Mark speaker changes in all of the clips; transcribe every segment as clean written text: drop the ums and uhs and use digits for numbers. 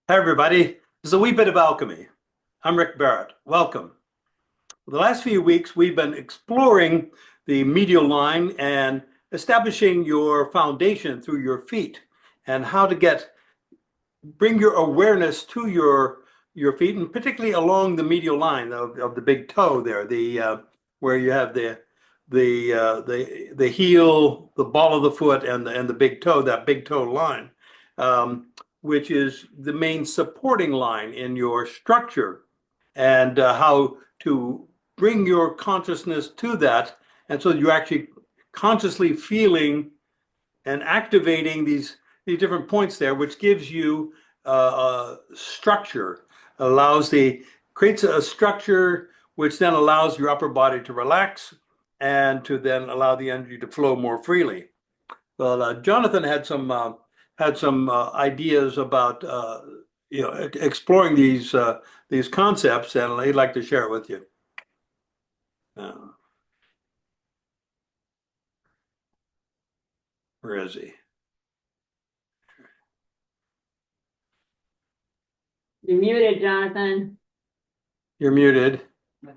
Speaker 1: Hi, everybody. This is a wee bit of alchemy. I'm Rick Barrett. Welcome. For the last few weeks, we've been exploring the medial line and establishing your foundation through your feet and how to bring your awareness to your feet, and particularly along the medial line of the big toe there, the where you have the heel, the ball of the foot, and the big toe, that big toe line, um, which is the main supporting line in your structure, and how to bring your consciousness to that, and so you're actually consciously feeling and activating these different points there, which gives you structure, allows the creates a structure which then allows your upper body to relax and to then allow the energy to flow more freely. Well, Jonathan had some ideas about exploring these concepts, and he'd like to share it with you. Uh, where is he?
Speaker 2: You're muted, Jonathan.
Speaker 1: You're muted.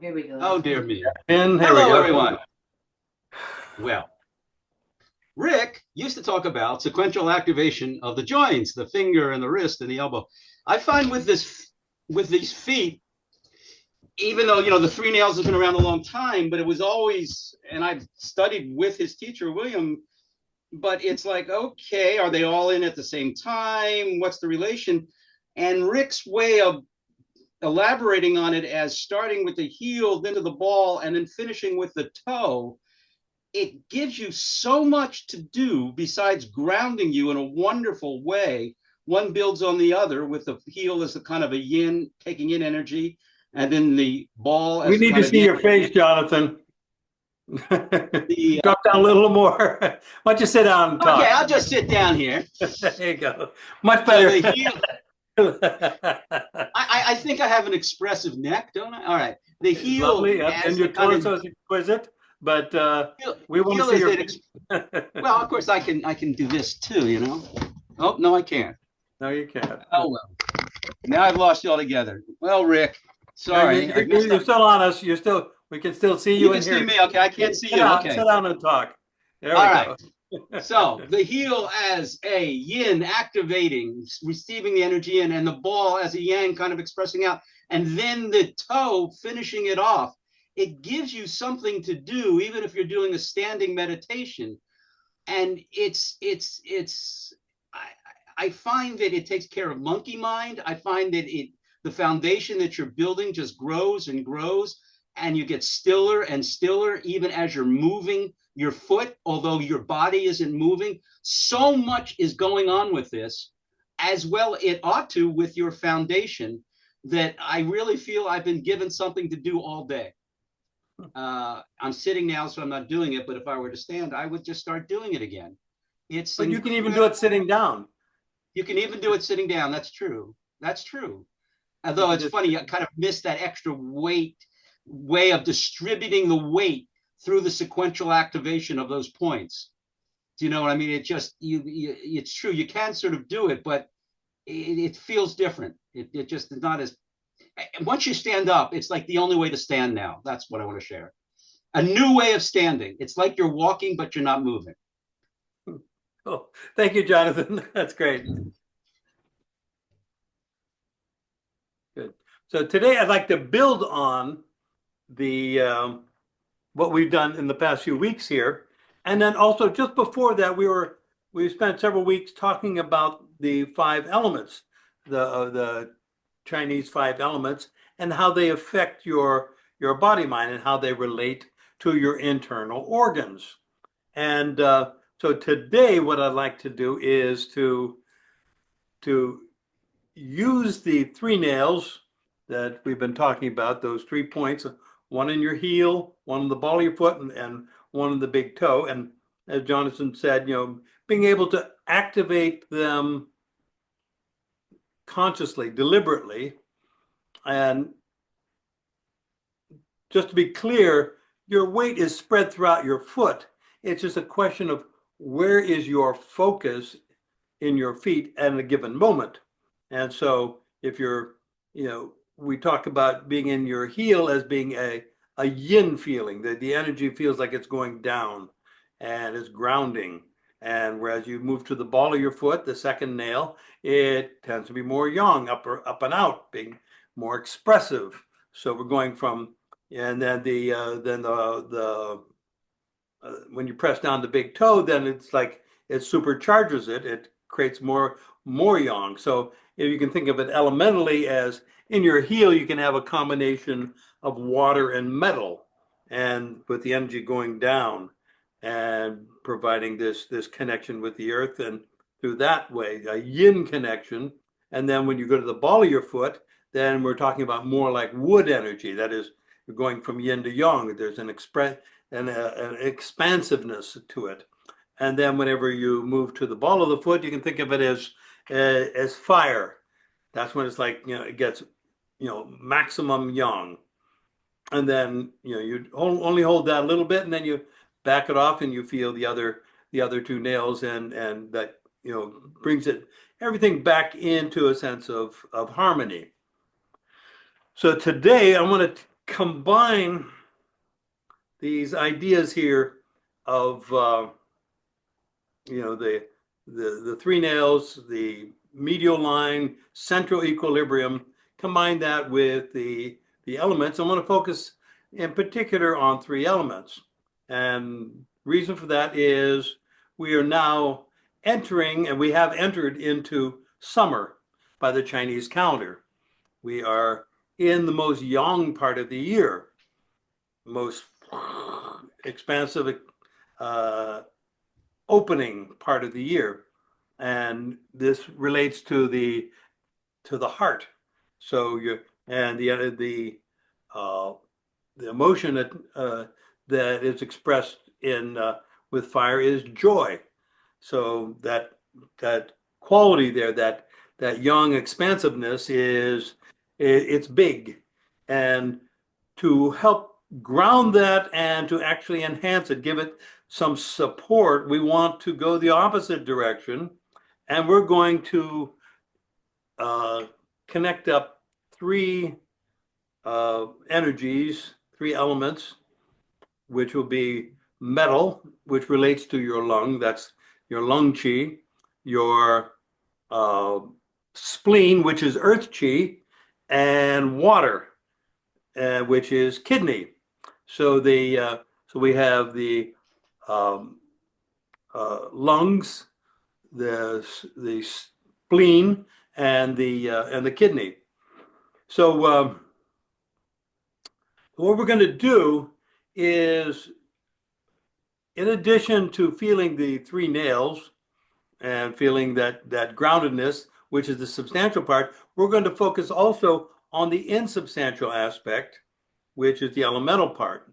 Speaker 2: Here we go.
Speaker 3: Oh, dear me.
Speaker 1: And here we
Speaker 3: Hello,
Speaker 1: go.
Speaker 3: everyone. Well, Rick used to talk about sequential activation of the joints, the finger and the wrist and the elbow. I find with these feet, even though, the three nails has been around a long time, but it was always, and I've studied with his teacher, William, but it's like, okay, are they all in at the same time? What's the relation? And Rick's way of elaborating on it as starting with the heel, then to the ball, and then finishing with the toe, it gives you so much to do besides grounding you in a wonderful way. One builds on the other, with the heel as a kind of a yin, taking in energy, and then the ball as
Speaker 1: We need to see your face, Jonathan.
Speaker 3: The,
Speaker 1: Drop down a little more. Why don't you sit down and talk?
Speaker 3: okay, I'll just sit down here.
Speaker 1: There you go. Much
Speaker 3: So
Speaker 1: better.
Speaker 3: the heel, I think I have an expressive neck, don't I? All right. The heel,
Speaker 1: lovely, and your torso is exquisite, but we want to see your face.
Speaker 3: well, of course, I can do this too, Oh, no, I can't.
Speaker 1: No, you can't.
Speaker 3: Oh, well. Now I've lost you altogether. Well, Rick, sorry.
Speaker 1: You're still on us. We can still see you
Speaker 3: You
Speaker 1: in
Speaker 3: can
Speaker 1: here.
Speaker 3: see me. Okay, I can't see you. Okay.
Speaker 1: Sit down and talk. There we
Speaker 3: All
Speaker 1: go.
Speaker 3: right. So the heel as a yin activating, receiving the energy in, and the ball as a yang kind of expressing out, and then the toe finishing it off. It gives you something to do, even if you're doing a standing meditation. And I find that it takes care of monkey mind. I find that the foundation that you're building just grows and grows, and you get stiller and stiller even as you're moving your foot, although your body isn't moving. So much is going on with this, as well it ought to with your foundation, that I really feel I've been given something to do all day. I'm sitting now, so I'm not doing it, but if I were to stand, I would just start doing it again.
Speaker 1: But you can even do it sitting down.
Speaker 3: You can even do it sitting down. That's true. That's true. Although it's funny, you kind of miss that extra weight way of distributing the weight through the sequential activation of those points. Do you know what I mean? It just, it's true. You can sort of do it, but it feels different. It just is not as, once you stand up, it's like the only way to stand now. That's what I want to share. A new way of standing. It's like you're walking, but you're not moving.
Speaker 1: Oh, thank you, Jonathan. That's great. Good. So today I'd like to build on the what we've done in the past few weeks here, and then also just before that we spent several weeks talking about the five elements, the Chinese five elements, and how they affect your body mind and how they relate to your internal organs. And so today, what I'd like to do is to use the three nails that we've been talking about, those 3 points, one in your heel, one in the ball of your foot, and one in the big toe. And as Jonathan said, being able to activate them consciously, deliberately. And just to be clear, your weight is spread throughout your foot. It's just a question of where is your focus in your feet at a given moment. And so if you're, we talk about being in your heel as being a yin feeling, that the energy feels like it's going down and is grounding. And whereas you move to the ball of your foot, the second nail, it tends to be more yang, up and out, being more expressive. So we're going from, and then the when you press down the big toe, then it's like it supercharges it. It creates more yang. So if you can think of it elementally as in your heel, you can have a combination of water and metal, and with the energy going down and providing this connection with the earth, and through that way a yin connection. And then when you go to the ball of your foot, then we're talking about more like wood energy. That is, you're going from yin to yang. There's an an expansiveness to it. And then whenever you move to the ball of the foot, you can think of it as fire. That's when it's like, it gets, maximum yang. And then, you only hold that a little bit, and then you back it off and you feel the other two nails, and that, brings everything back into a sense of harmony. So today I want to combine these ideas here of the three nails, the medial line, central equilibrium, combine that with the elements. I want to focus in particular on three elements. And reason for that is we are now entering, and we have entered into summer by the Chinese calendar. We are in the most yang part of the year, most expansive opening part of the year, and this relates to the heart. So the emotion that is expressed in with fire is joy. So that quality there, that yang expansiveness it's big, and to help ground that and to actually enhance it, give it some support, we want to go the opposite direction, and we're going to connect up three energies, three elements, which will be metal, which relates to your lung, that's your lung chi, your spleen, which is earth chi, and water, which is kidney. So we have the lungs, the spleen, and the kidney. So what we're going to do is, in addition to feeling the three nails and feeling that groundedness, which is the substantial part, we're going to focus also on the insubstantial aspect, which is the elemental part.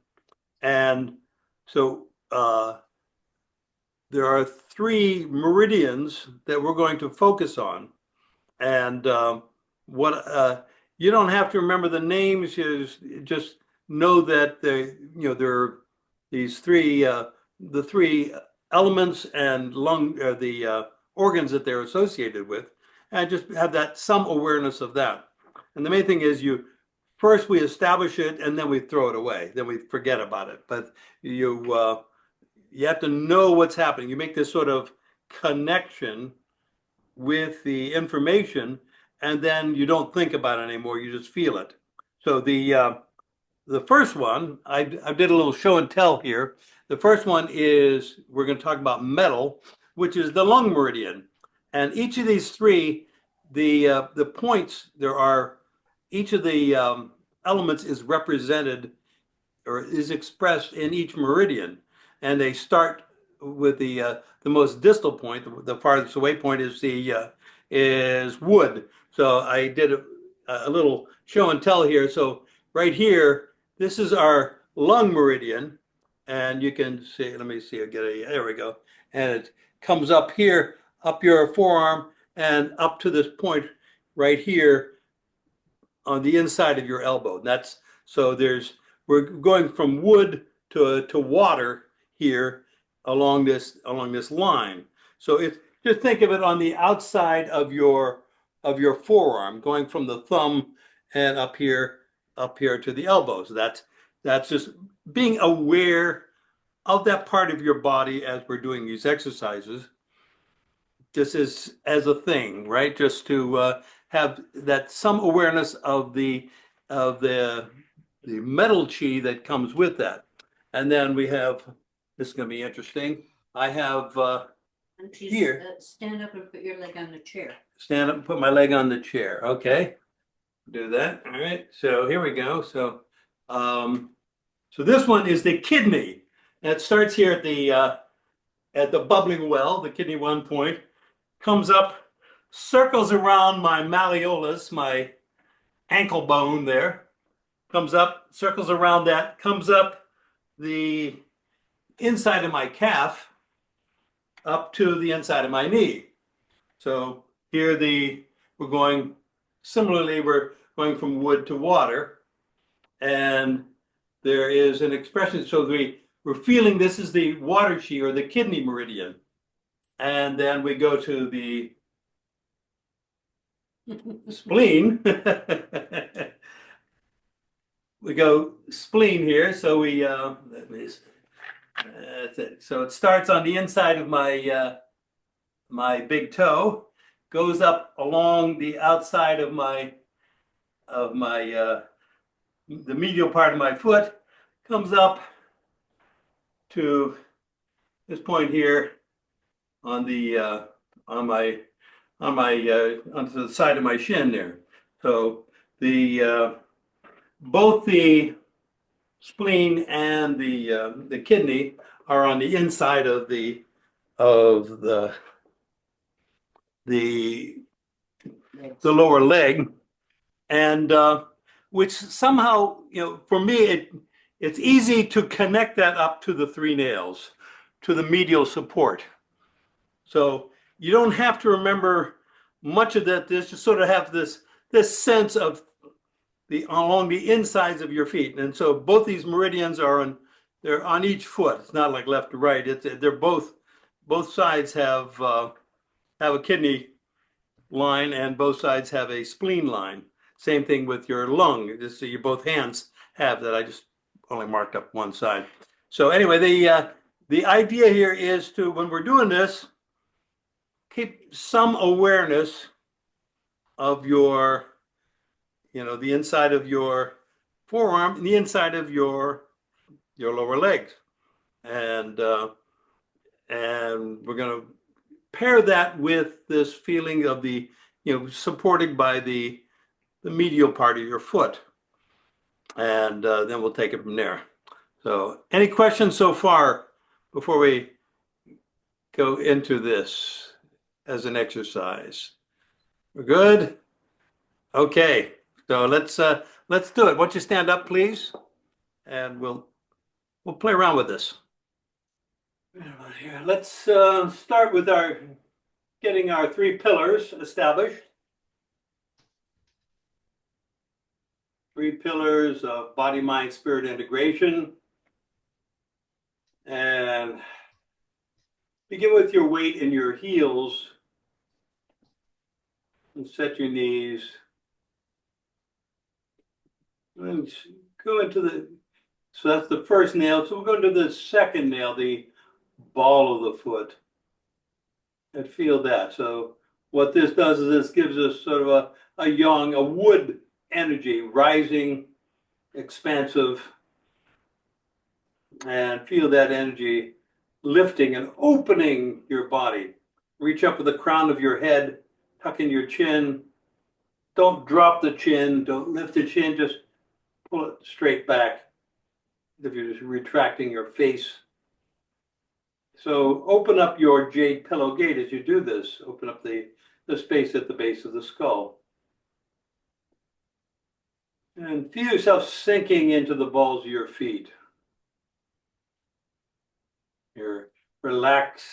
Speaker 1: And so there are three meridians that we're going to focus on. And you don't have to remember the names, you just know that there are these three, the three elements and the organs that they're associated with, and just have that some awareness of that. And the main thing is first we establish it, and then we throw it away. Then we forget about it. But you have to know what's happening. You make this sort of connection with the information, and then you don't think about it anymore. You just feel it. So the first one, I did a little show and tell here. The first one is, we're going to talk about metal, which is the lung meridian. And each of these three, the points, each of the elements is represented or is expressed in each meridian. And they start with the most distal point, the farthest away point is wood. So I did a little show and tell here. So right here, this is our lung meridian, and you can see, let me see, there we go. And it comes up here, up your forearm, and up to this point right here on the inside of your elbow. We're going from wood to water here along this line. So just think of it on the outside of your of your forearm, going from the thumb and up here to the elbows. That's just being aware of that part of your body as we're doing these exercises. This is as a thing, right? Just to have that some awareness of the metal chi that comes with that. And then we have, this is going to be interesting. I have here.
Speaker 2: Stand up and put your leg on the chair.
Speaker 1: Stand up and put my leg on the chair. Okay. Do that. All right. So here we go. So this one is the kidney. And it starts here at the bubbling well, the kidney 1 point, comes up, circles around my malleolus, my ankle bone there, comes up, circles around that, comes up the inside of my calf, up to the inside of my knee. So here we're going, similarly, we're going from wood to water. And there is an expression, so we're feeling this is the water chi or the kidney meridian. And then we go to the spleen. We go spleen here. So that's it. So it starts on the inside of my my big toe, goes up along the outside of the medial part of my foot, comes up to this point here on the onto the side of my shin there. So both the spleen and the kidney are on the inside of the lower leg, and which somehow, for me, it's easy to connect that up to the 3 nails, to the medial support. So you don't have to remember much of that. This just sort of have this sense of along the insides of your feet. And so both these meridians they're on each foot. It's not like left to right. They're both sides have a kidney line, and both sides have a spleen line. Same thing with your lung. So both hands have that. I just only marked up one side. So anyway, the idea here is to, when we're doing this, keep some awareness of your, the inside of your forearm and the inside of your lower legs. And we're going to pair that with this feeling of the, supported by the medial part of your foot. And then we'll take it from there. So any questions so far before we go into this as an exercise? We're good? Okay, so let's do it. Why don't you stand up, please? And we'll play around with this. Let's start with getting our 3 pillars established. 3 pillars of body, mind, spirit integration. And begin with your weight in your heels. And set your knees. And go into so that's the first nail. So we'll go into the second nail, the ball of the foot. And feel that. So what this does is this gives us sort of a wood energy, rising, expansive, and feel that energy lifting and opening your body. Reach up with the crown of your head, tuck in your chin. Don't drop the chin, don't lift the chin, just pull it straight back. If you're just retracting your face. So open up your jade pillow gate as you do this. Open up the space at the base of the skull. And feel yourself sinking into the balls of your feet. Relax,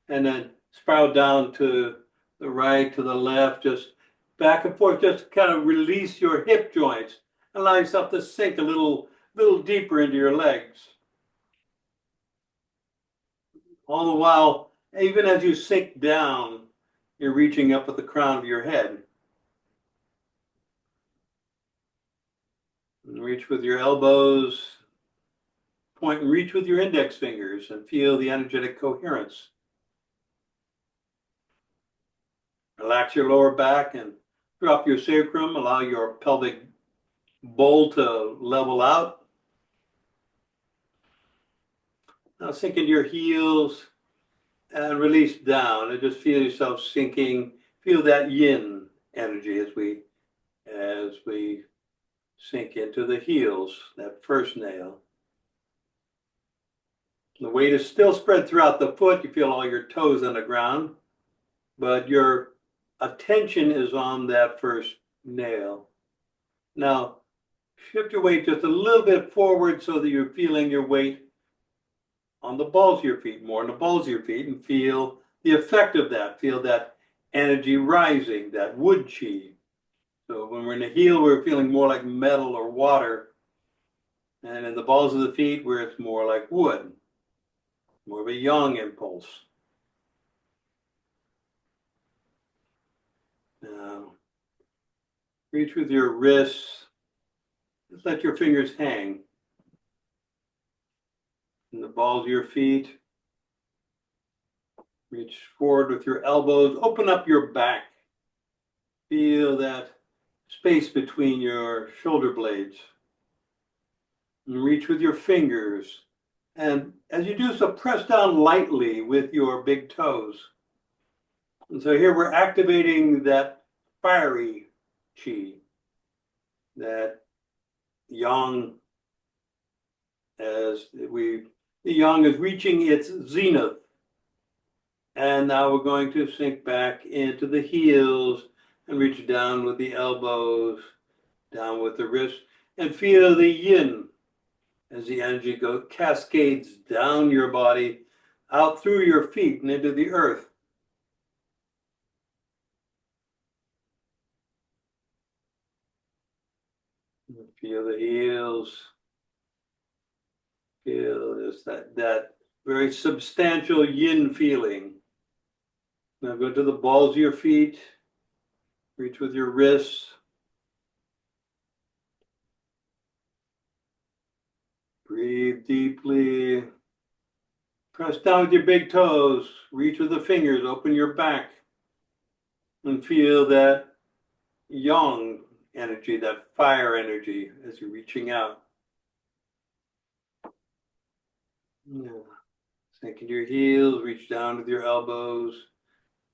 Speaker 1: and then spiral down to the right, to the left, just back and forth. Just kind of release your hip joints. Allow yourself to sink a little deeper into your legs. All the while, even as you sink down, you're reaching up at the crown of your head. And reach with your elbows, point and reach with your index fingers and feel the energetic coherence. Relax your lower back and drop your sacrum, allow your pelvic bowl to level out. Now sink into your heels and release down and just feel yourself sinking. Feel that yin energy as we sink into the heels, that first nail. The weight is still spread throughout the foot. You feel all your toes on the ground, but your attention is on that first nail. Now, shift your weight just a little bit forward so that you're feeling your weight on the balls of your feet, more on the balls of your feet, and feel the effect of that. Feel that energy rising, that wood chi. So when we're in the heel, we're feeling more like metal or water. And in the balls of the feet, where it's more like wood, more of a yang impulse. Now, reach with your wrists. Just let your fingers hang. In the balls of your feet. Reach forward with your elbows. Open up your back. Feel that space between your shoulder blades. And reach with your fingers. And as you do so, press down lightly with your big toes. And so here we're activating that fiery chi, that yang, the yang is reaching its zenith. And now we're going to sink back into the heels and reach down with the elbows, down with the wrists, and feel the yin as the energy cascades down your body, out through your feet and into the earth. Feel the heels. Feel this, that very substantial yin feeling. Now go to the balls of your feet. Reach with your wrists. Breathe deeply. Press down with your big toes. Reach with the fingers. Open your back. And feel that yang energy, that fire energy as you're reaching out. Yeah. Sink into your heels. Reach down with your elbows.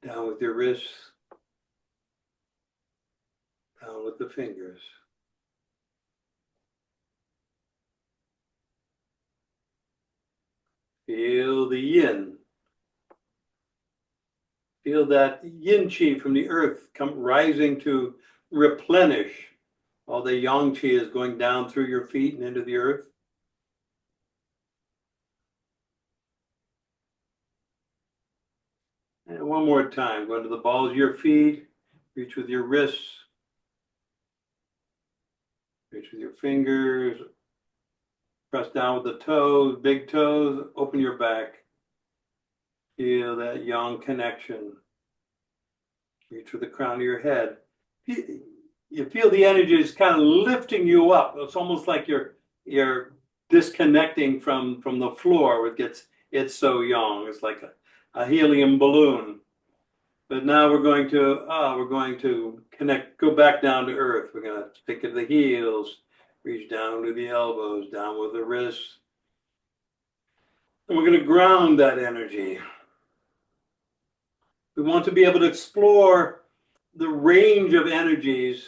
Speaker 1: Down with your wrists. Down with the fingers. Feel the yin. Feel that yin chi from the earth come rising to replenish. All the yang chi is going down through your feet and into the earth. And one more time, go into the balls of your feet. Reach with your wrists. Reach with your fingers. Press down with the toes, big toes. Open your back. Feel that yang connection. Reach with the crown of your head. You feel the energy is kind of lifting you up. It's almost like you're disconnecting from the floor. It's so yang. It's like a helium balloon. But now we're going to connect, go back down to earth. We're going to stick to the heels, reach down to the elbows, down with the wrists. And we're going to ground that energy. We want to be able to explore the range of energies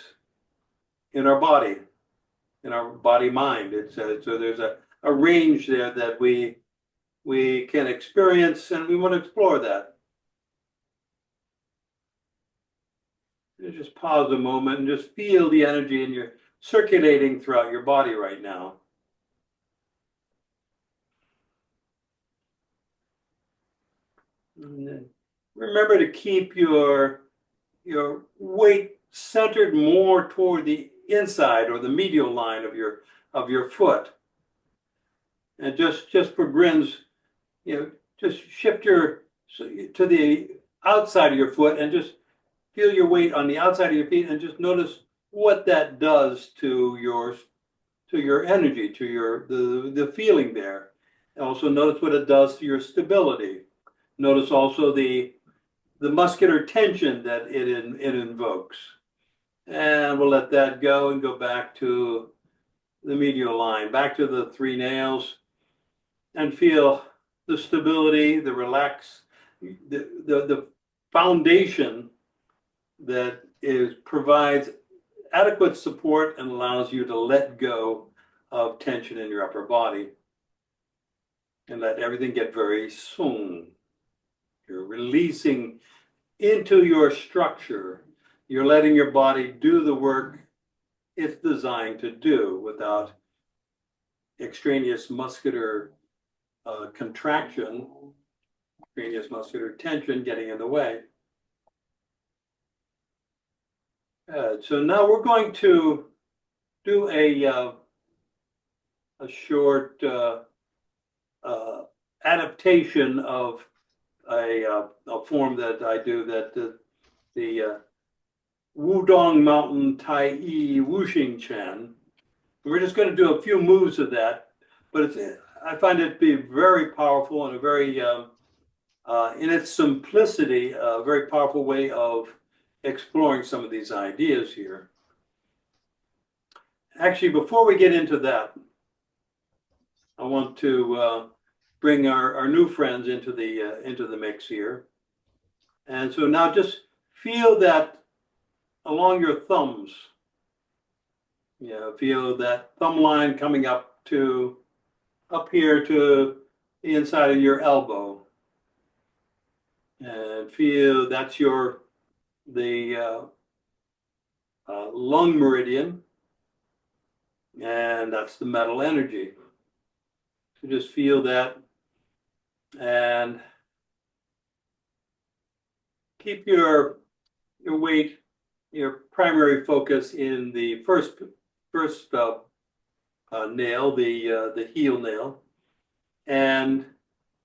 Speaker 1: in our body mind. So there's a range there that we can experience, and we want to explore that. You just pause a moment and just feel the energy in your circulating throughout your body right now. And then remember to keep your weight centered more toward the inside or the medial line of your foot. And just for grins, just shift to the outside of your foot and just feel your weight on the outside of your feet and just notice what that does to your energy, to the feeling there. And also notice what it does to your stability. Notice also the muscular tension that it invokes. And we'll let that go and go back to the medial line, back to the three nails, and feel the stability, the relax, the foundation that provides adequate support and allows you to let go of tension in your upper body and let everything get very sung. You're releasing into your structure. You're letting your body do the work it's designed to do without extraneous muscular contraction, extraneous muscular tension getting in the way. So now we're going to do a short adaptation of a form that I do, that the Wudong Mountain Tai I Wuxing Chen. We're just going to do a few moves of that, but I find it to be very powerful and a very, in its simplicity, a very powerful way of exploring some of these ideas here. Actually, before we get into that, I want to bring our new friends into the mix here. And so now just feel that along your thumbs. Feel that thumb line coming up here to the inside of your elbow. And feel that's the lung meridian, and that's the metal energy. So just feel that and keep your weight, your primary focus in the first nail, the heel nail, and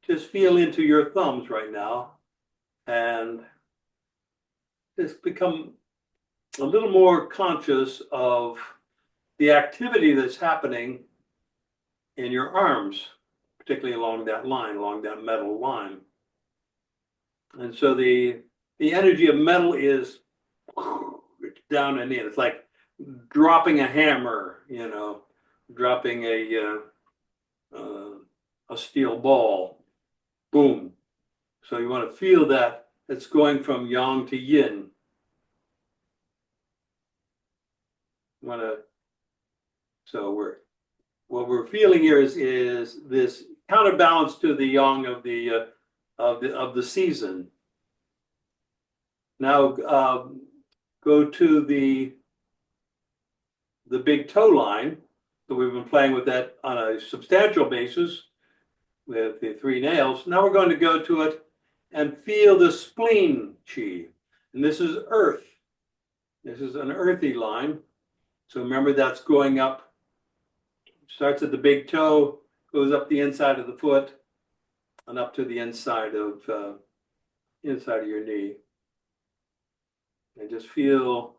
Speaker 1: just feel into your thumbs right now, and just become a little more conscious of the activity that's happening in your arms, particularly along that line, along that metal line. And so the energy of metal is down and in. It's like dropping a hammer, dropping a steel ball. Boom. So you want to feel that it's going from yang to yin. So what we're feeling here is this counterbalance to the yang of the season. Now go to the big toe line. So we've been playing with that on a substantial basis with the three nails. Now we're going to go to it and feel the spleen chi. And this is earth. This is an earthy line. So remember, that's going up, starts at the big toe, goes up the inside of the foot, and up to the inside of your knee. And just feel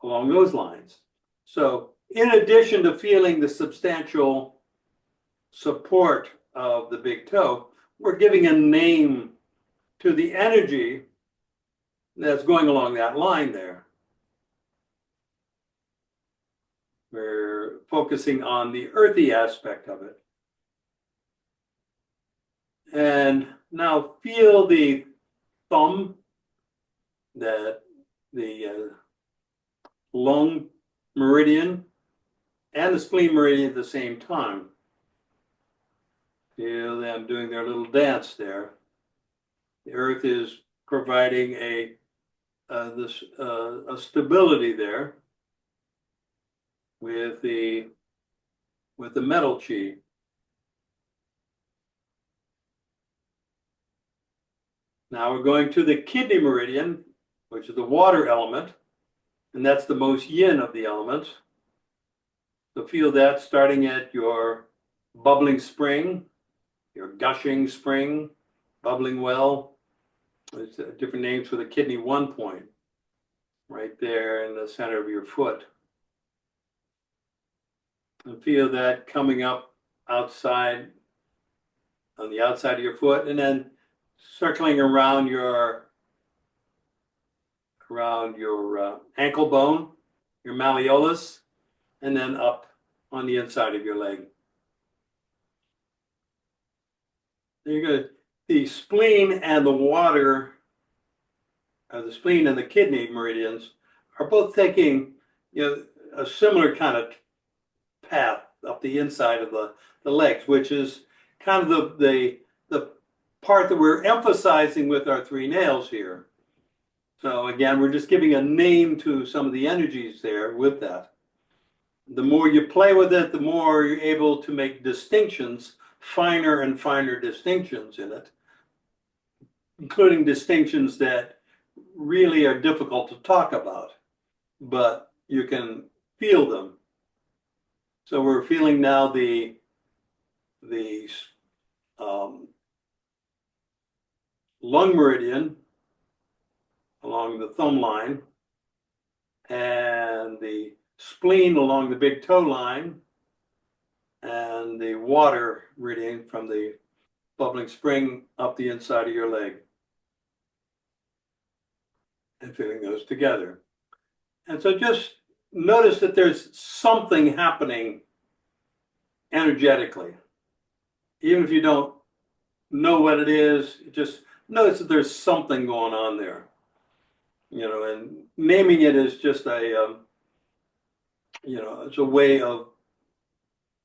Speaker 1: along those lines. So in addition to feeling the substantial support of the big toe, we're giving a name to the energy that's going along that line there. We're focusing on the earthy aspect of it. And now feel the thumb, that the lung meridian and the spleen meridian at the same time. Feel them doing their little dance there. The earth is providing a stability there with the metal chi. Now we're going to the kidney meridian, which is the water element, and that's the most yin of the elements. So feel that starting at your bubbling spring, your gushing spring, bubbling well, There's different names for the kidney 1 point, right there in the center of your foot. And feel that coming up outside, on the outside of your foot, and then circling around your ankle bone, your malleolus, and then up on the inside of your leg. You're going to, the spleen and the water, the spleen and the kidney meridians are both taking, a similar kind of path up the inside of the legs, which is kind of the part that we're emphasizing with our 3 nails here. So again, we're just giving a name to some of the energies there with that. The more you play with it, the more you're able to make distinctions, finer and finer distinctions in it, including distinctions that really are difficult to talk about, but you can feel them. So we're feeling now the lung meridian along the thumb line, and the spleen along the big toe line, and the water meridian from the bubbling spring up the inside of your leg. And feeling those together. And so just notice that there's something happening energetically. Even if you don't know what it is, just notice that there's something going on there. And naming it is just it's a way of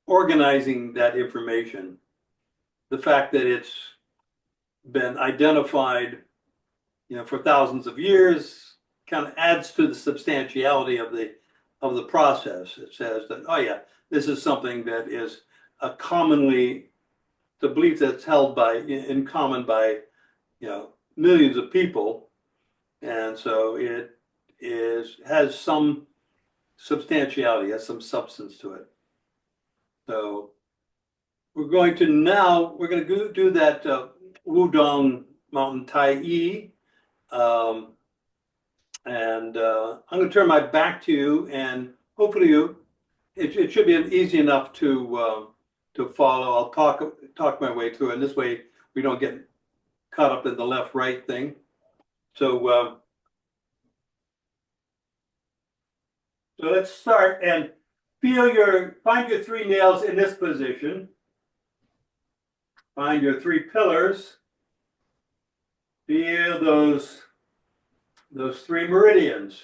Speaker 1: organizing that information. The fact that it's been identified, for thousands of years kind of adds to the substantiality of the process. It says that, oh yeah, this is something that is the belief that's held in common by, millions of people. And so it has some substantiality, has some substance to it. So we're going to do that Wudong Mountain Tai Yi. I'm going to turn my back to you, and hopefully it should be easy enough to follow. I'll talk my way through, and this way we don't get caught up in the left-right thing. So let's start and find your 3 nails in this position. Find your 3 pillars. Feel those 3 meridians.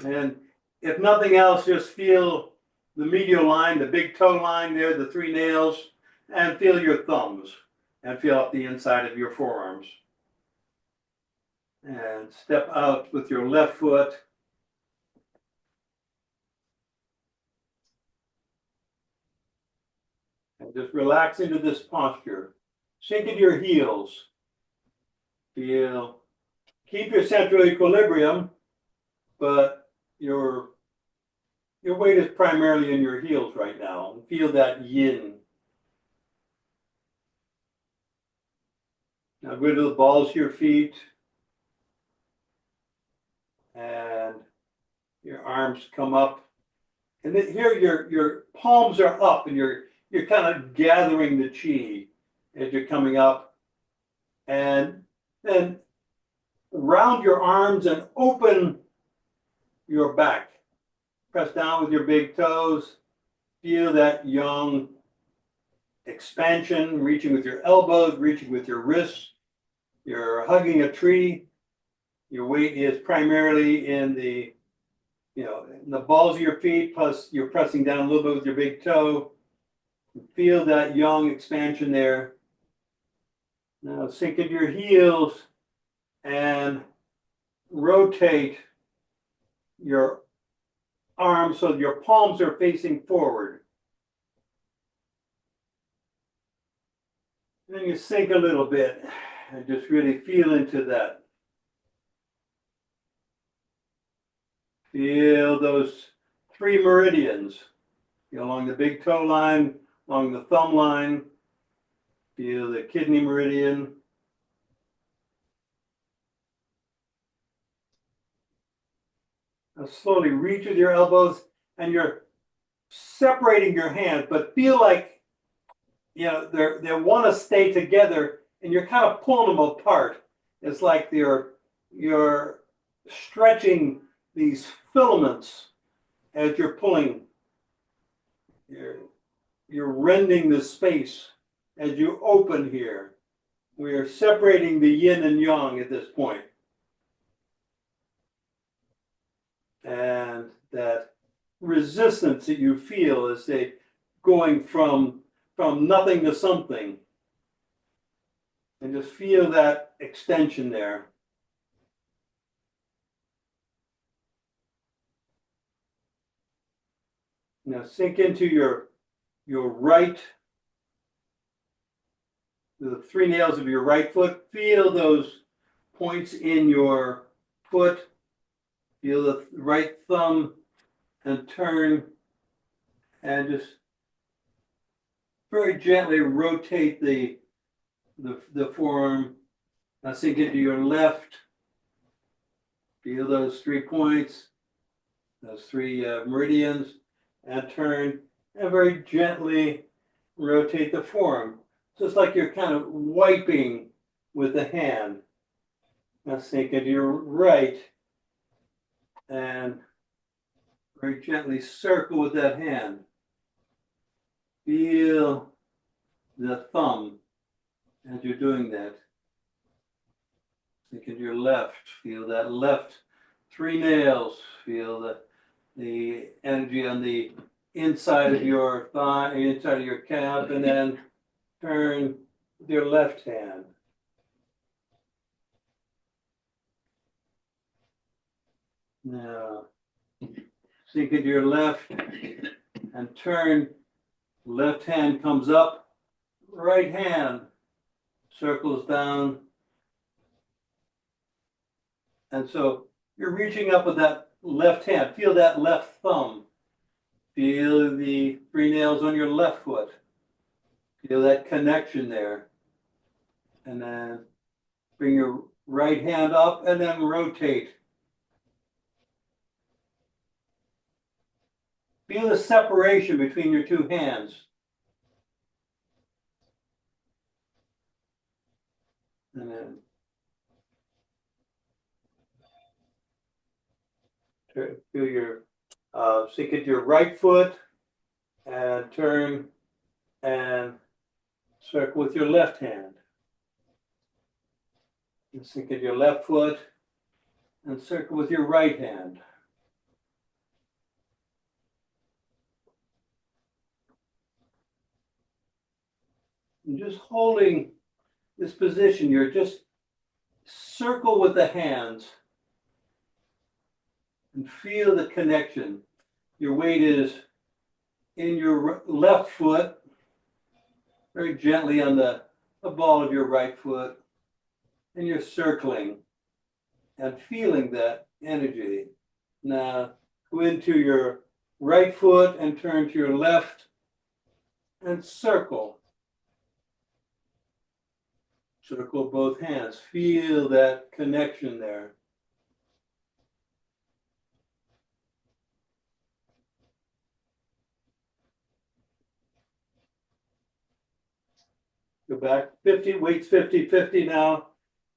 Speaker 1: And if nothing else, just feel the medial line, the big toe line there, the 3 nails, and feel your thumbs, and feel up the inside of your forearms. And step out with your left foot. And just relax into this posture. Sink into your heels. Keep your central equilibrium, but your weight is primarily in your heels right now. Feel that yin. Now go to the balls of your feet, and your arms come up. And then here your palms are up, and you're kind of gathering the chi as you're coming up. And then round your arms and open your back. Press down with your big toes. Feel that yang expansion, reaching with your elbows, reaching with your wrists. You're hugging a tree. Your weight is primarily in the balls of your feet, plus you're pressing down a little bit with your big toe. Feel that yang expansion there. Now sink into your heels and rotate your arms so your palms are facing forward. And then you sink a little bit and just really feel into that. Feel those 3 meridians along the big toe line, along the thumb line. Feel the kidney meridian, Now slowly reach with your elbows, and you're separating your hands, but feel like they want to stay together, and you're kind of pulling them apart. It's like you're stretching these filaments as you're pulling. You're rending the space as you open here. We are separating the yin and yang at this point. And that resistance that you feel as they going from nothing to something. And just feel that extension there. Now sink into your right, the 3 nails of your right foot. Feel those points in your foot. Feel the right thumb and turn, and just very gently rotate the forearm. Now sink into your left. Feel those 3 points, those 3 meridians, and turn, and very gently rotate the forearm. Just like you're kind of wiping with the hand. Now sink into your right, and very gently circle with that hand. Feel the thumb as you're doing that. Sink into your left. Feel that left 3 nails. Feel the energy on the inside of your thigh, inside of your calf, and then turn with your left hand. Now, sink into your left and turn. Left hand comes up, right hand circles down. And so you're reaching up with that left hand. Feel that left thumb. Feel the 3 nails on your left foot. Feel that connection there. And then bring your right hand up and then rotate. Feel the separation between your 2 hands. And then feel your sink into your right foot and turn and circle with your left hand. And sink into your left foot and circle with your right hand. And just holding this position, you're just circle with the hands and feel the connection. Your weight is in your left foot, very gently on the ball of your right foot, and you're circling and feeling that energy. Now go into your right foot and turn to your left and circle. Circle both hands. Feel that connection there. Go back 50, weights 50-50 now,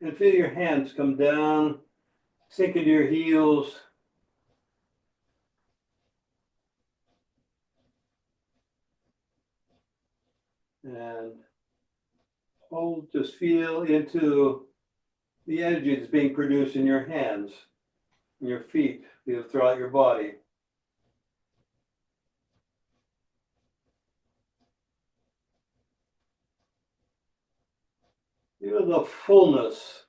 Speaker 1: and feel your hands come down, sink into your heels. And hold, just feel into the energy that's being produced in your hands, in your feet, feel throughout your body. Feel the fullness.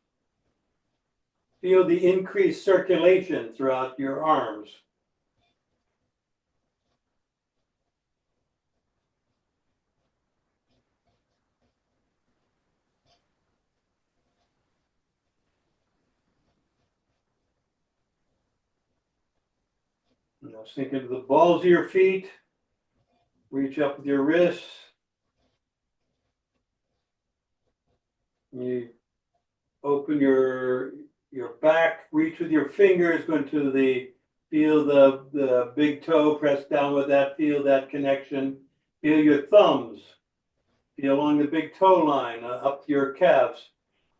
Speaker 1: Feel the increased circulation throughout your arms. Now sink into the balls of your feet. Reach up with your wrists. You open your back, reach with your fingers, go into the Feel the big toe, press down with that, feel that connection. Feel your thumbs. Feel along the big toe line, up your calves,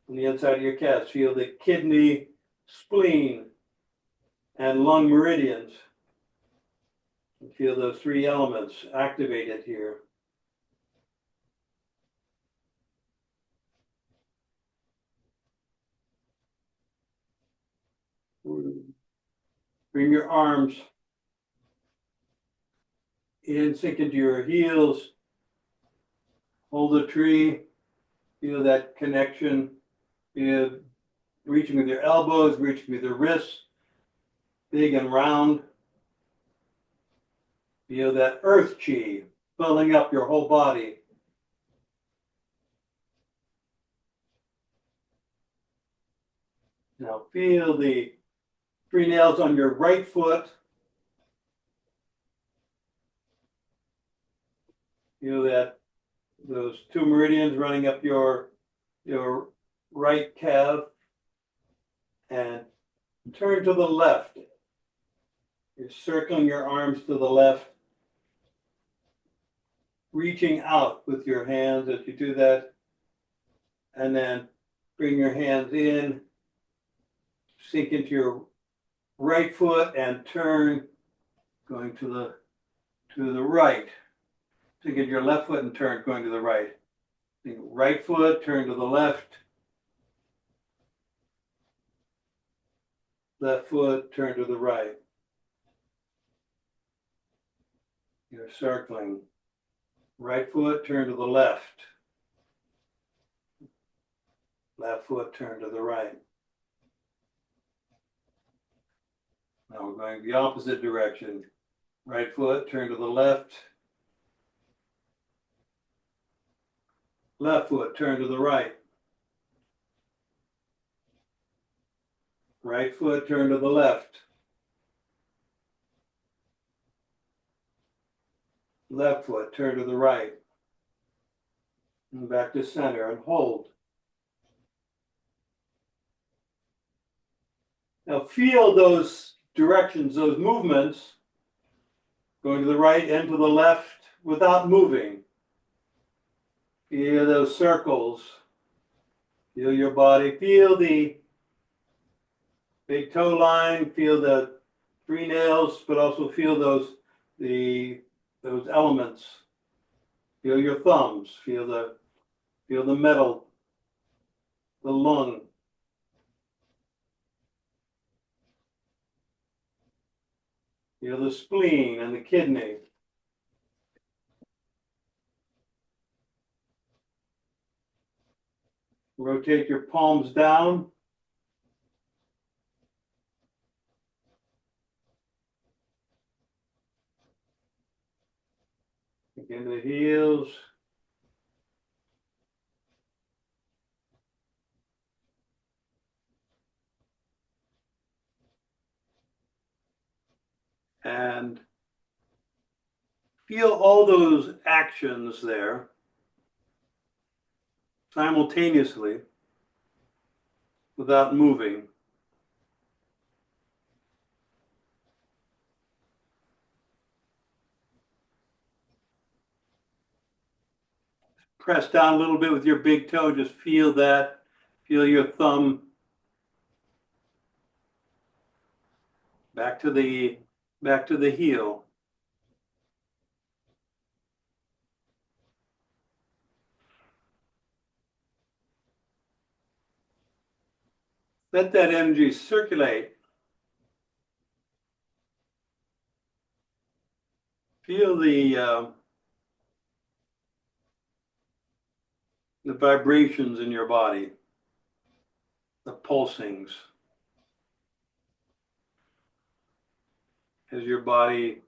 Speaker 1: on the inside of your calves. Feel the kidney, spleen, and lung meridians. And feel those three elements activated here. Bring your arms in, sink into your heels. Hold the tree. Feel that connection. Feel reaching with your elbows, reaching with your wrists, big and round. Feel that earth chi filling up your whole body. Now feel the three nails on your right foot. Feel that those two meridians running up your right calf, and turn to the left. You're circling your arms to the left, reaching out with your hands as you do that, and then bring your hands in, sink into your right foot and turn, going to the right. Sink into your left foot and turn, going to the right. Right foot, turn to the left. Left foot, turn to the right. You're circling. Right foot, turn to the left. Left foot, turn to the right. Now we're going the opposite direction. Right foot, turn to the left. Left foot, turn to the right. Right foot, turn to the left. Left foot, turn to the right. And back to center and hold. Now feel those directions, those movements, going to the right and to the left without moving. Feel those circles. Feel your body. Feel the big toe line. Feel the three nails, but also feel those elements. Feel your thumbs. Feel the metal, the lung. Feel the spleen and the kidney. Rotate your palms down. Again, the heels. And feel all those actions there simultaneously without moving. Press down a little bit with your big toe. Just feel that. Feel your thumb. Back to the heel. Let that energy circulate. Feel the vibrations in your body, the pulsings, as your body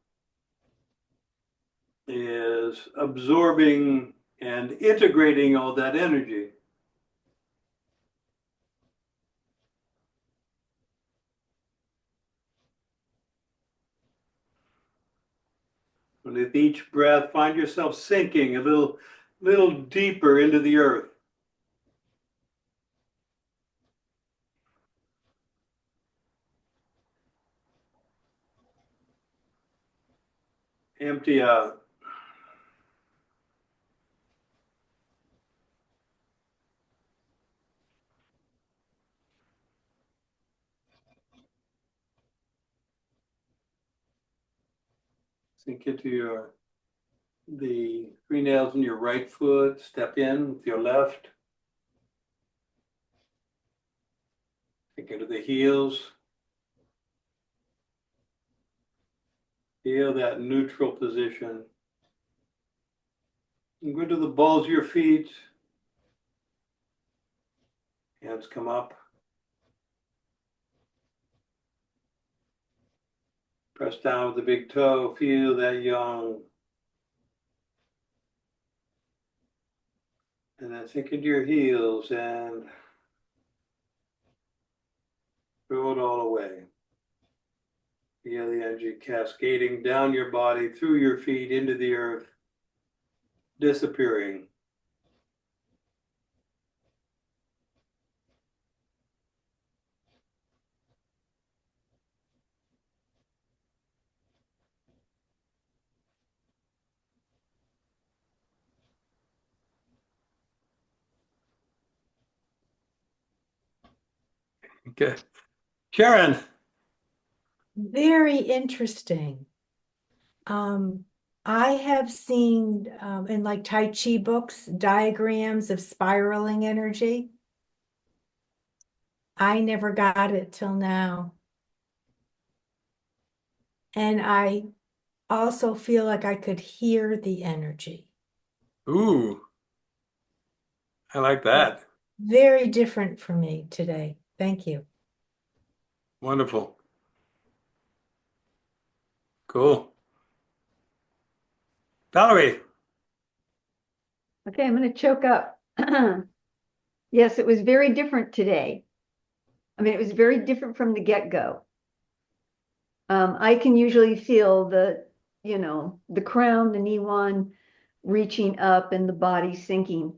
Speaker 1: is absorbing and integrating all that energy. With each breath, find yourself sinking a little deeper into the earth. empty out. Sink into the three nails in your right foot. Step in with your left. Sink into the heels. Feel that neutral position. And go to the balls of your feet. Hands come up. Press down with the big toe. Feel that yang. And then sink into your heels and throw it all away. Feel the energy cascading down your body, through your feet, into the earth, disappearing. Okay. Sharon.
Speaker 4: Very interesting. I have seen in like Tai Chi books diagrams of spiraling energy. I never got it till now. And I also feel like I could hear the energy.
Speaker 1: Ooh, I like that.
Speaker 4: Very different for me today. Thank you.
Speaker 1: Wonderful. Cool. Valerie.
Speaker 5: Okay, I'm going to choke up. Yes, it was very different today. I mean, it was very different from the get-go. I can usually feel the crown, the Niwan reaching up and the body sinking.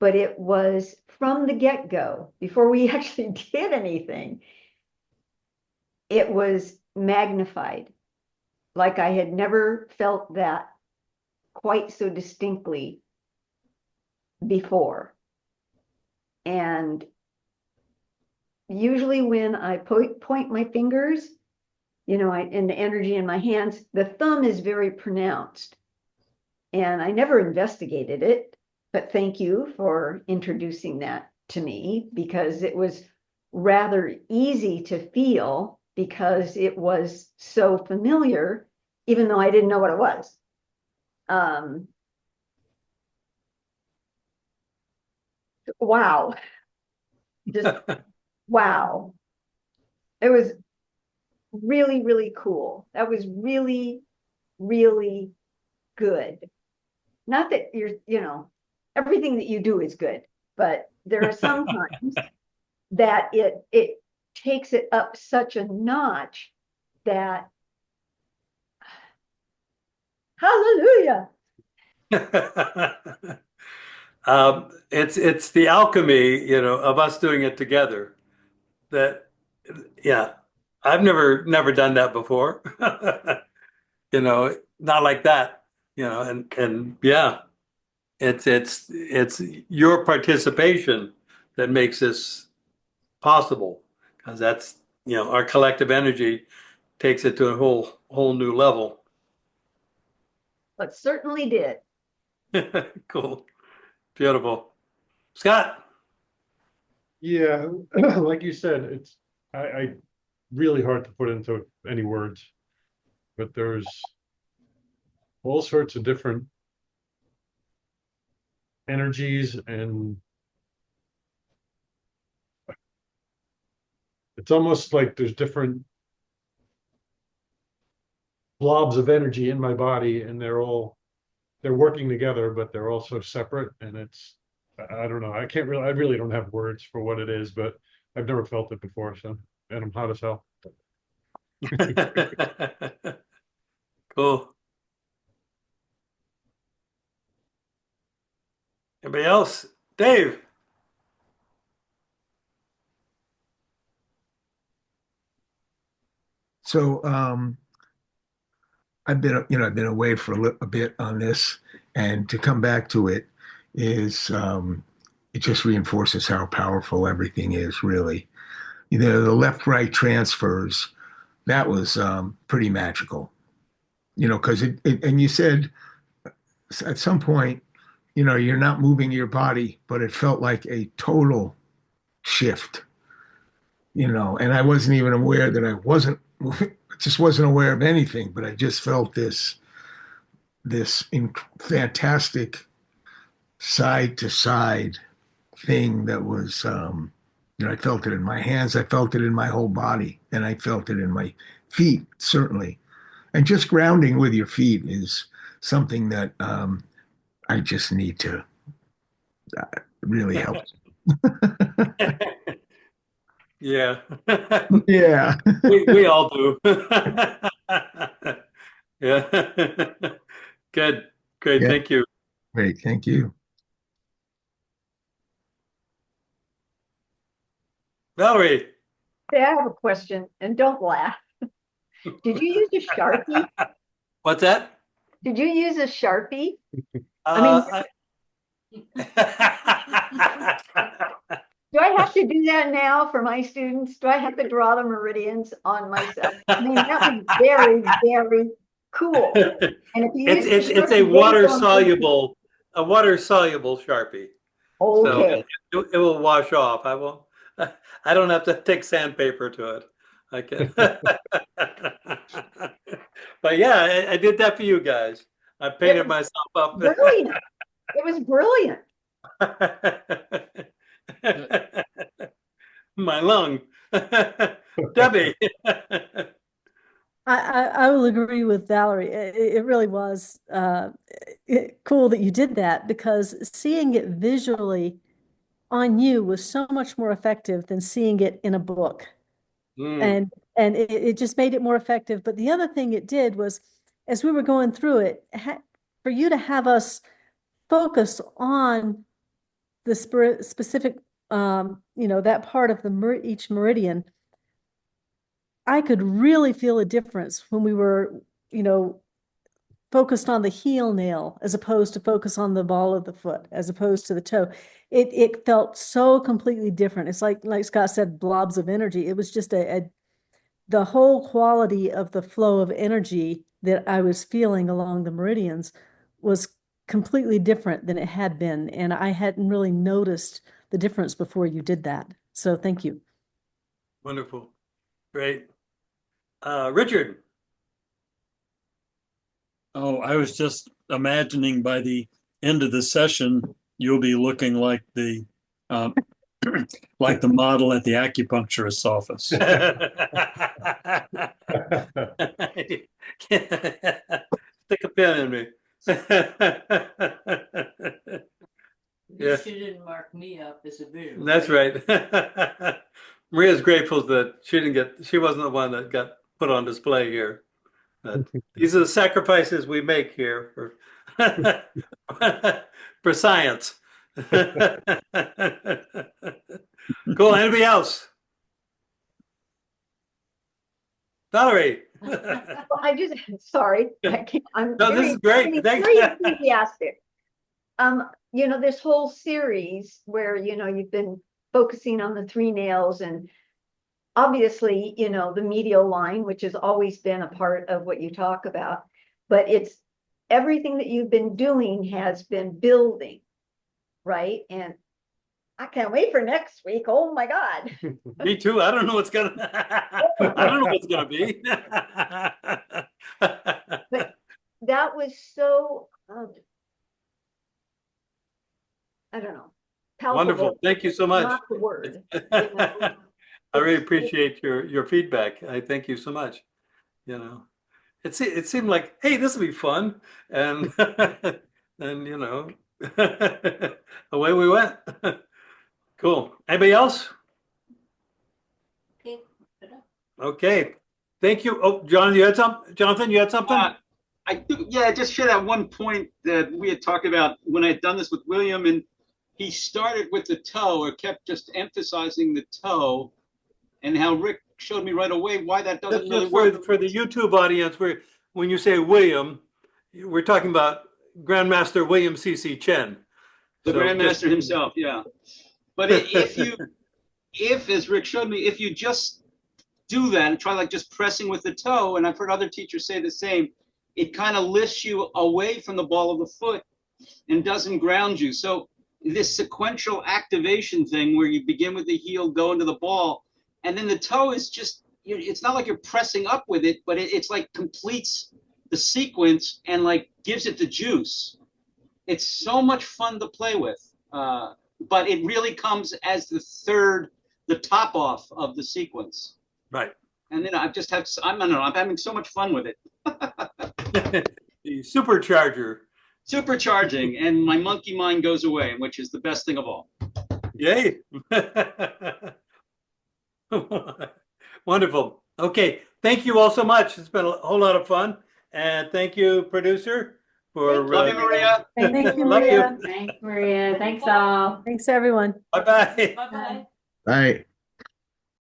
Speaker 5: But it was from the get-go, before we actually did anything, it was magnified. Like I had never felt that quite so distinctly before. And usually when I point my fingers, and the energy in my hands, the thumb is very pronounced. And I never investigated it, but thank you for introducing that to me, because it was rather easy to feel because it was so familiar, even though I didn't know what it was. Wow. Just wow. It was really, really cool. That was really, really good. Not that everything that you do is good, but there are some times that it takes it up such a notch that hallelujah.
Speaker 1: It's the alchemy, of us doing it together. That, yeah, I've never done that before. Not like that, and yeah, it's your participation that makes this possible, because that's, our collective energy takes it to a whole new level.
Speaker 5: But certainly did.
Speaker 1: Cool. Beautiful. Scott.
Speaker 6: Yeah, like you said, it's I really hard to put into any words, but there's all sorts of different energies, and it's almost like there's different blobs of energy in my body, and they're working together, but they're also separate. And I don't know. I really don't have words for what it is, but I've never felt it before. So, and I'm hot as hell.
Speaker 1: Cool. Anybody else? Dave.
Speaker 7: So I've been away for a bit on this, and to come back to it is, it just reinforces how powerful everything is, really. The left-right transfers, that was pretty magical, because and you said at some point, you're not moving your body, but it felt like a total shift, and I wasn't even aware that I wasn't, just wasn't aware of anything, but I just felt this fantastic side to side thing that was, I felt it in my hands, I felt it in my whole body, and I felt it in my feet, certainly. And just grounding with your feet is something that I just need to really help.
Speaker 1: Yeah.
Speaker 7: Yeah.
Speaker 1: We all do. Yeah. Good. Great.
Speaker 7: Yeah.
Speaker 1: Thank you.
Speaker 7: Great. Thank you.
Speaker 1: Valerie.
Speaker 5: Hey, I have a question, and don't laugh. Did you use a Sharpie?
Speaker 1: What's that?
Speaker 5: Did you use a Sharpie?
Speaker 1: I
Speaker 5: Do I have to do that now for my students? Do I have to draw the meridians on myself? I mean, that was very, very cool. And if you use the
Speaker 1: it's
Speaker 5: Sharpie,
Speaker 1: a
Speaker 5: they
Speaker 1: water
Speaker 5: don't-
Speaker 1: soluble Sharpie.
Speaker 5: Okay.
Speaker 1: So it will wash off. I don't have to take sandpaper to it. I can. But yeah, I did that for you guys. I painted myself up.
Speaker 5: Brilliant. It was brilliant.
Speaker 1: My lung. Debbie.
Speaker 8: I will agree with Valerie. It really was cool that you did that, because seeing it visually on you was so much more effective than seeing it in a book.
Speaker 1: Mm.
Speaker 8: And it just made it more effective. But the other thing it did was, as we were going through it, for you to have us focus on the specific, that part of each meridian, I could really feel a difference when we were, focused on the heel nail as opposed to focus on the ball of the foot, as opposed to the toe. It felt so completely different. It's like Scott said, blobs of energy. It was just the whole quality of the flow of energy that I was feeling along the meridians was completely different than it had been. And I hadn't really noticed the difference before you did that. So thank you.
Speaker 1: Wonderful. Great. Richard.
Speaker 9: Oh, I was just imagining by the end of the session, you'll be looking like the like the model at the acupuncturist's office.
Speaker 1: Stick a pin in me.
Speaker 2: At least you didn't mark me up as a visual.
Speaker 1: That's right. Maria's grateful that she wasn't the one that got put on display here. These are the sacrifices we make here for science. Cool. Anybody else?
Speaker 5: Well,
Speaker 1: Valerie.
Speaker 5: sorry, I'm
Speaker 1: No, this is great. Thank
Speaker 5: very
Speaker 1: you.
Speaker 5: enthusiastic. This whole series where, you've been focusing on the 3 nails, and obviously, the medial line, which has always been a part of what you talk about, but it's everything that you've been doing has been building, right? And I can't wait for next week. Oh my God.
Speaker 1: Me too. I don't know what's gonna be.
Speaker 5: That was so, I don't know. Palpable.
Speaker 1: Wonderful. Thank you so much.
Speaker 5: Not the word.
Speaker 1: I really appreciate your feedback. I thank you so much. It seemed like, hey, this will be fun, and and away we went. Cool. Anybody else?
Speaker 2: Okay.
Speaker 1: Okay. Thank you. Oh, Jonathan, you had something?
Speaker 3: I do, yeah, just share that one point that we had talked about when I had done this with William, and he started with the toe, or kept just emphasizing the toe, and how Rick showed me right away why that doesn't really work.
Speaker 1: For the YouTube audience, when you say William, we're talking about Grandmaster William C.C. Chen.
Speaker 3: The
Speaker 1: So
Speaker 3: Grandmaster
Speaker 1: just-
Speaker 3: himself, yeah. But if, as Rick showed me, if you just do that and try like just pressing with the toe, and I've heard other teachers say the same, it kind of lifts you away from the ball of the foot and doesn't ground you. So this sequential activation thing where you begin with the heel, go into the ball, and then the toe is just, it's not like you're pressing up with it, but it's like completes the sequence and like gives it the juice. It's so much fun to play with, but it really comes as the top off of the sequence.
Speaker 1: Right.
Speaker 3: And then I don't know, I'm having so much fun with it.
Speaker 1: The supercharger.
Speaker 3: Supercharging, and my monkey mind goes away, which is the best thing of all.
Speaker 1: Yay. Wonderful. Okay. Thank you all so much. It's been a whole lot of fun. And thank you, producer, for
Speaker 3: Love you, Maria.
Speaker 8: Thank you,
Speaker 1: Love you.
Speaker 8: Maria.
Speaker 2: Thanks, Maria. Thanks all.
Speaker 8: Thanks, everyone.
Speaker 1: Bye-bye.
Speaker 2: Bye-bye.
Speaker 7: All right.